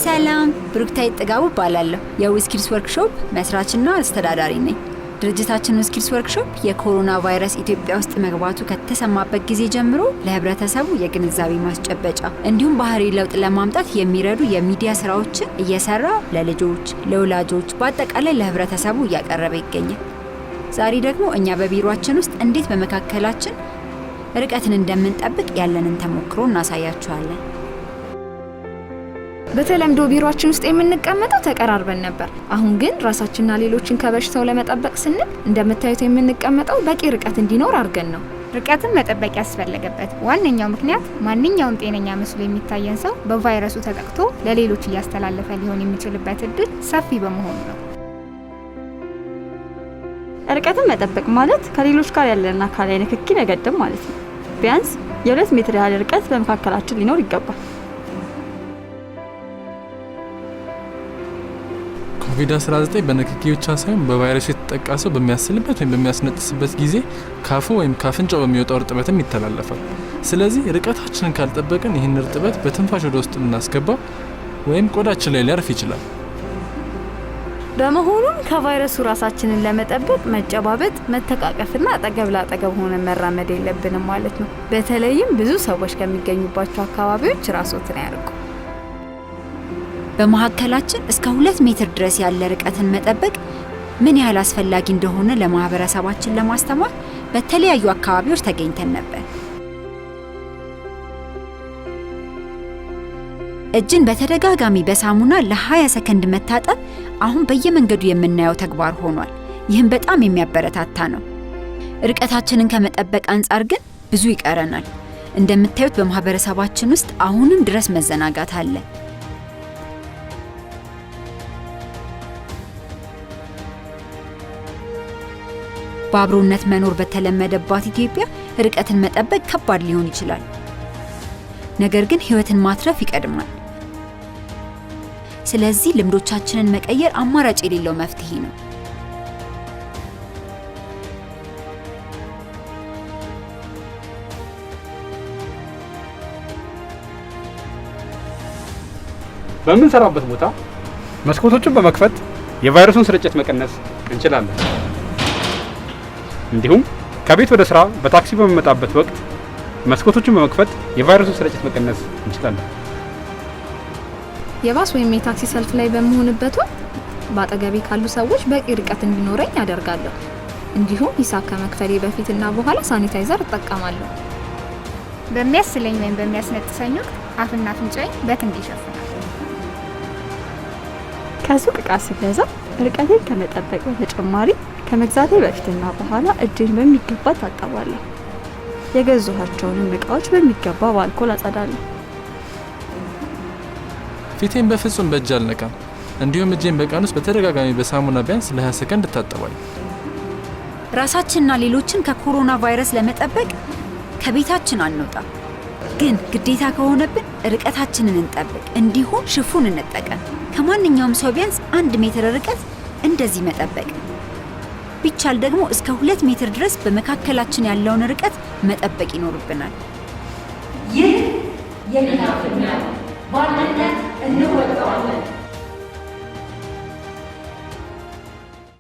ሰላም ብሩክታይ ጥጋቡ ባላለሁ የዊዝ ኪድስ ወርክሾፕ መስራችና አስተዳዳሪ ነኝ። ድርጅታችን ዊዝ ኪድስ ወርክሾፕ የኮሮና ቫይረስ ኢትዮጵያ ውስጥ መግባቱ ከተሰማበት ጊዜ ጀምሮ ለህብረተሰቡ የግንዛቤ ማስጨበጫ እንዲሁም ባህሪ ለውጥ ለማምጣት የሚረዱ የሚዲያ ስራዎችን እየሰራ ለልጆች፣ ለወላጆች በአጠቃላይ ለህብረተሰቡ እያቀረበ ይገኛል። ዛሬ ደግሞ እኛ በቢሮአችን ውስጥ እንዴት በመካከላችን ርቀትን እንደምንጠብቅ ያለንን ተሞክሮ እናሳያችኋለን። በተለምዶ ቢሮአችን ውስጥ የምንቀመጠው ተቀራርበን ነበር። አሁን ግን ራሳችንና ሌሎችን ከበሽታው ለመጠበቅ ስንል እንደምታዩት የምንቀመጠው በቂ ርቀት እንዲኖር አድርገን ነው። ርቀትን መጠበቅ ያስፈልገበት ዋነኛው ምክንያት ማንኛውም ጤነኛ መስሎ የሚታየን ሰው በቫይረሱ ተጠቅቶ ለሌሎች እያስተላለፈ ሊሆን የሚችልበት እድል ሰፊ በመሆኑ ነው። ርቀትን መጠበቅ ማለት ከሌሎች ጋር ያለና አካላዊ ንክኪ መገደብ ማለት ነው። ቢያንስ የ2 ሜትር ያህል ርቀት በመካከላችን ሊኖር ይገባል። ኮቪድ-19 በንክኪ ብቻ ሳይሆን በቫይረሱ የተጠቃ ሰው በሚያስልበት ወይም በሚያስነጥስበት ጊዜ ካፉ ወይም ካፍንጫው በሚወጣው እርጥበትም ይተላለፋል። ስለዚህ ርቀታችንን ካልጠበቅን ይህን እርጥበት በትንፋሽ ወደ ውስጥ ልናስገባ ወይም ቆዳችን ላይ ሊያርፍ ይችላል። በመሆኑም ከቫይረሱ ራሳችንን ለመጠበቅ መጨባበጥ፣ መተቃቀፍና አጠገብ ለአጠገብ ሆነን መራመድ የለብንም ማለት ነው። በተለይም ብዙ ሰዎች ከሚገኙባቸው አካባቢዎች ራስዎትን ያርቁ። በመካከላችን እስከ 2 ሜትር ድረስ ያለ ርቀትን መጠበቅ ምን ያህል አስፈላጊ እንደሆነ ለማህበረሰባችን ለማስተማር በተለያዩ አካባቢዎች ተገኝተን ነበር። እጅን በተደጋጋሚ በሳሙና ለ20 ሰከንድ መታጠብ አሁን በየመንገዱ የምናየው ተግባር ሆኗል። ይህም በጣም የሚያበረታታ ነው። ርቀታችንን ከመጠበቅ አንጻር ግን ብዙ ይቀረናል። እንደምታዩት በማህበረሰባችን ውስጥ አሁንም ድረስ መዘናጋት አለ። በአብሮነት መኖር በተለመደባት ኢትዮጵያ ርቀትን መጠበቅ ከባድ ሊሆን ይችላል። ነገር ግን ህይወትን ማትረፍ ይቀድማል። ስለዚህ ልምዶቻችንን መቀየር አማራጭ የሌለው መፍትሄ ነው። በምንሰራበት ቦታ መስኮቶችን በመክፈት የቫይረሱን ስርጭት መቀነስ እንችላለን። እንዲሁም ከቤት ወደ ስራ በታክሲ በመመጣበት ወቅት መስኮቶችን በመክፈት የቫይረሱን ስርጭት መቀነስ እንችላለን። የባስ ወይም የታክሲ ሰልፍ ላይ በመሆንበት ወቅት በአጠገቤ ካሉ ሰዎች በቂ ርቀት እንዲኖረኝ አደርጋለሁ። እንዲሁም ሂሳብ ከመክፈሌ በፊትና በኋላ ሳኒታይዘር እጠቀማለሁ። በሚያስለኝ ወይም በሚያስነጥሰኝ ወቅት አፍና አፍንጫዬን በክንድ ይሸፍናል። ከሱቅ ዕቃ ስገዛ ርቀቴን ከመጠበቅ በተጨማሪ ከመግዛቴ በፊትና በኋላ እጄን በሚገባ ታጠባለሁ። የገዛኋቸውንም ዕቃዎች በሚገባ በአልኮል አጸዳለሁ። ፊቴን በፍጹም በእጅ አልነካም። እንዲሁም እጄን በቀን ውስጥ በተደጋጋሚ በሳሙና ቢያንስ ለ20 ሰከንድ እታጠባለሁ። ራሳችንና ሌሎችን ከኮሮና ቫይረስ ለመጠበቅ ከቤታችን አንወጣ። ግን ግዴታ ከሆነብን ርቀታችንን እንጠብቅ። እንዲሁም ሽፉን እንጠቀም። ከማንኛውም ሰው ቢያንስ 1 ሜትር ርቀት እንደዚህ መጠበቅ ቢቻል ደግሞ እስከ 2 ሜትር ድረስ በመካከላችን ያለውን ርቀት መጠበቅ ይኖርብናል። ይህ የኛ ፍልሚያ ነው። በአንድነት እንወጣዋለን።